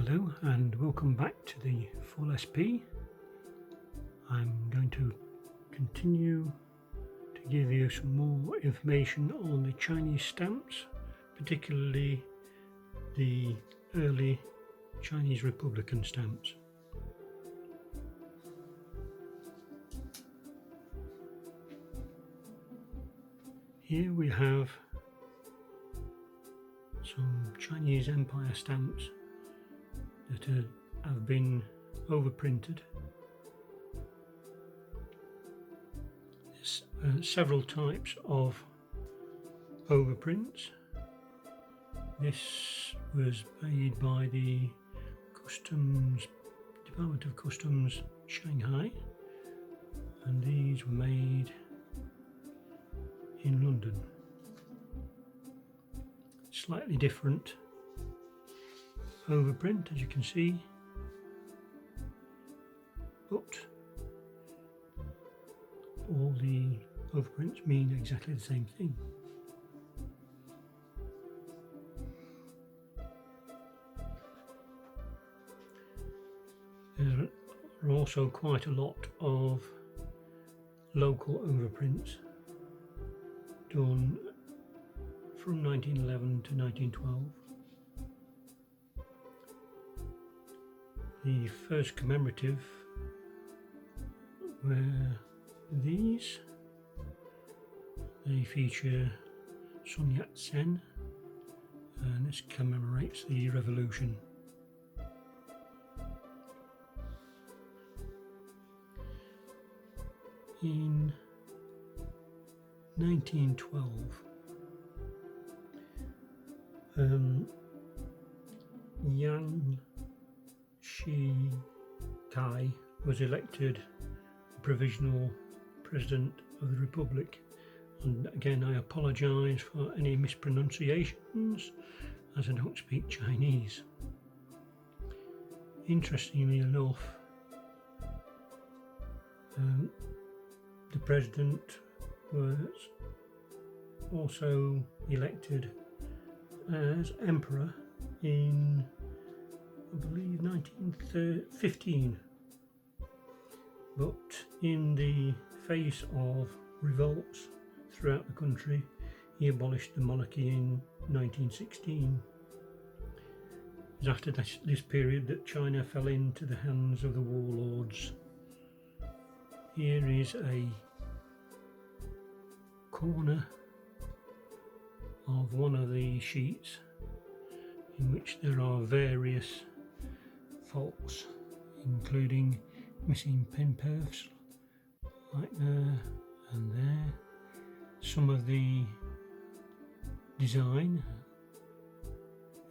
Hello and welcome back to the Full SP. I'm going to continue to give you some more information on the Chinese stamps, particularly the early Chinese Republican stamps. Here we have some Chinese Empire stamps that have been overprinted. There's several types of overprints. This was made by the Department of Customs Shanghai, and these were made in London. Slightly different overprint, as you can see, but all the overprints mean exactly the same thing. There are also quite a lot of local overprints done from 1911 to 1912. The first commemorative were these. They feature Sun Yat-sen, and this commemorates the revolution. In 1912, Yang Shi-kai was elected provisional president of the Republic, and again I apologise for any mispronunciations as I don't speak Chinese. Interestingly enough, the president was also elected as emperor in, I believe, 1915, but in the face of revolts throughout the country, he abolished the monarchy in 1916. It was after this period that China fell into the hands of the warlords. Here is a corner of one of the sheets in which there are various faults, including missing pen perfs like there and there. Some of the design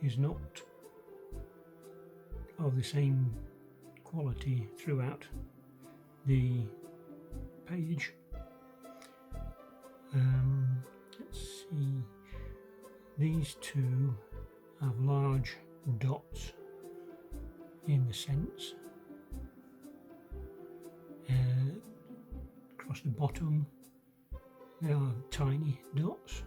is not of the same quality throughout the page. Let's see, these two have large dots in the cents. Across the bottom there are tiny dots.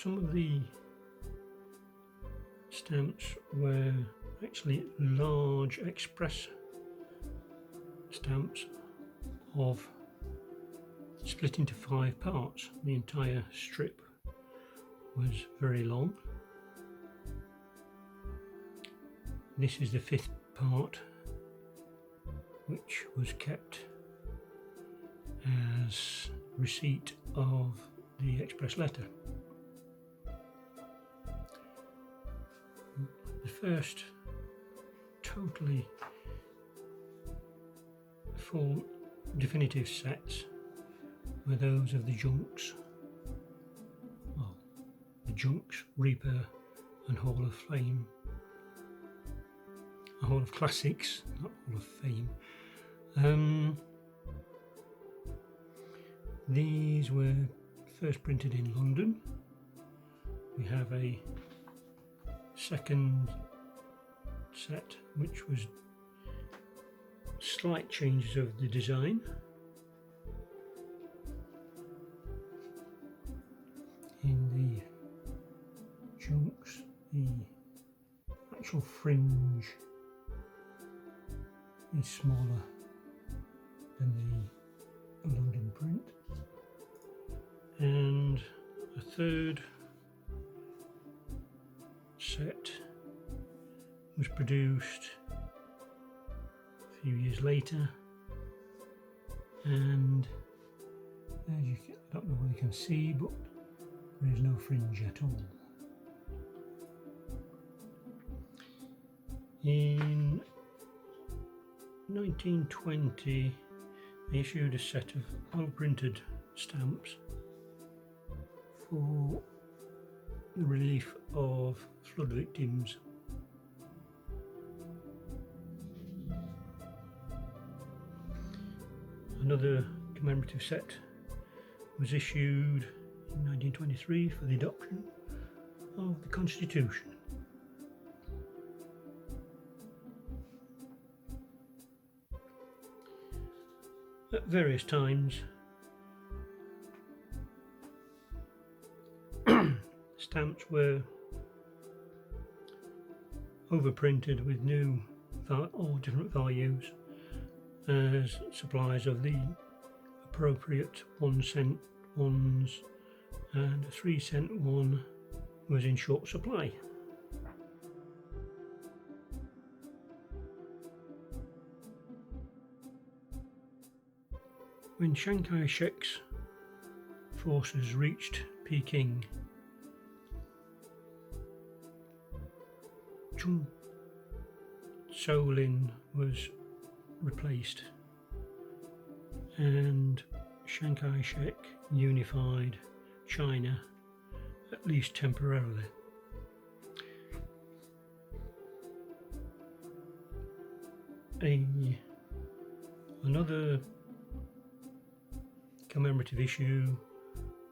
Some of the stamps were actually large express stamps of split into 5 parts. The entire strip was very long. This is the 5th part, which was kept as receipt of the express letter. The first totally full definitive sets were those of the junks. Well, the junks, Reaper and Hall of Fame. A Hall of Classics, not Hall of Fame. These were first printed in London. We have a second set, which was slight changes of the design. In the chunks, the actual fringe is smaller than the London print, and a third set was produced a few years later, and as you can, I don't know whether you can see, but there is no fringe at all. In 1920 they issued a set of oil printed stamps for the relief of flood victims. Another commemorative set was issued in 1923 for the adoption of the Constitution. At various times, stamps were overprinted with new or different values as supplies of the appropriate 1 cent ones and a 3 cent one was in short supply. When Chiang Kai-shek's forces reached Peking, Chung Tso-lin was replaced and Chiang Kai-shek unified China, at least temporarily. Another commemorative issue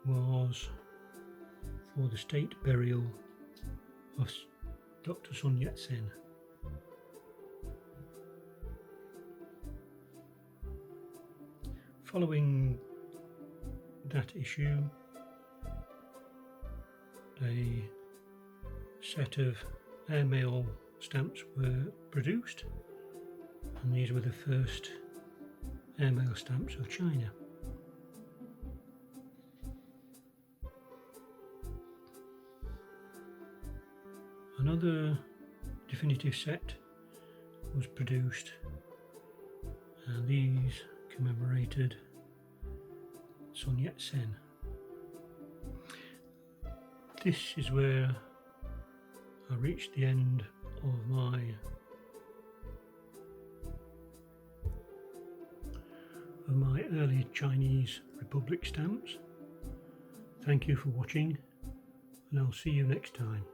was for the state burial of Dr. Sun Yat-sen. Following that issue, a set of airmail stamps were produced, and these were the first airmail stamps of China. Another definitive set was produced, and these commemorated Sun Yat-sen. This is where I reached the end of my early Chinese Republic stamps. Thank you for watching, and I'll see you next time.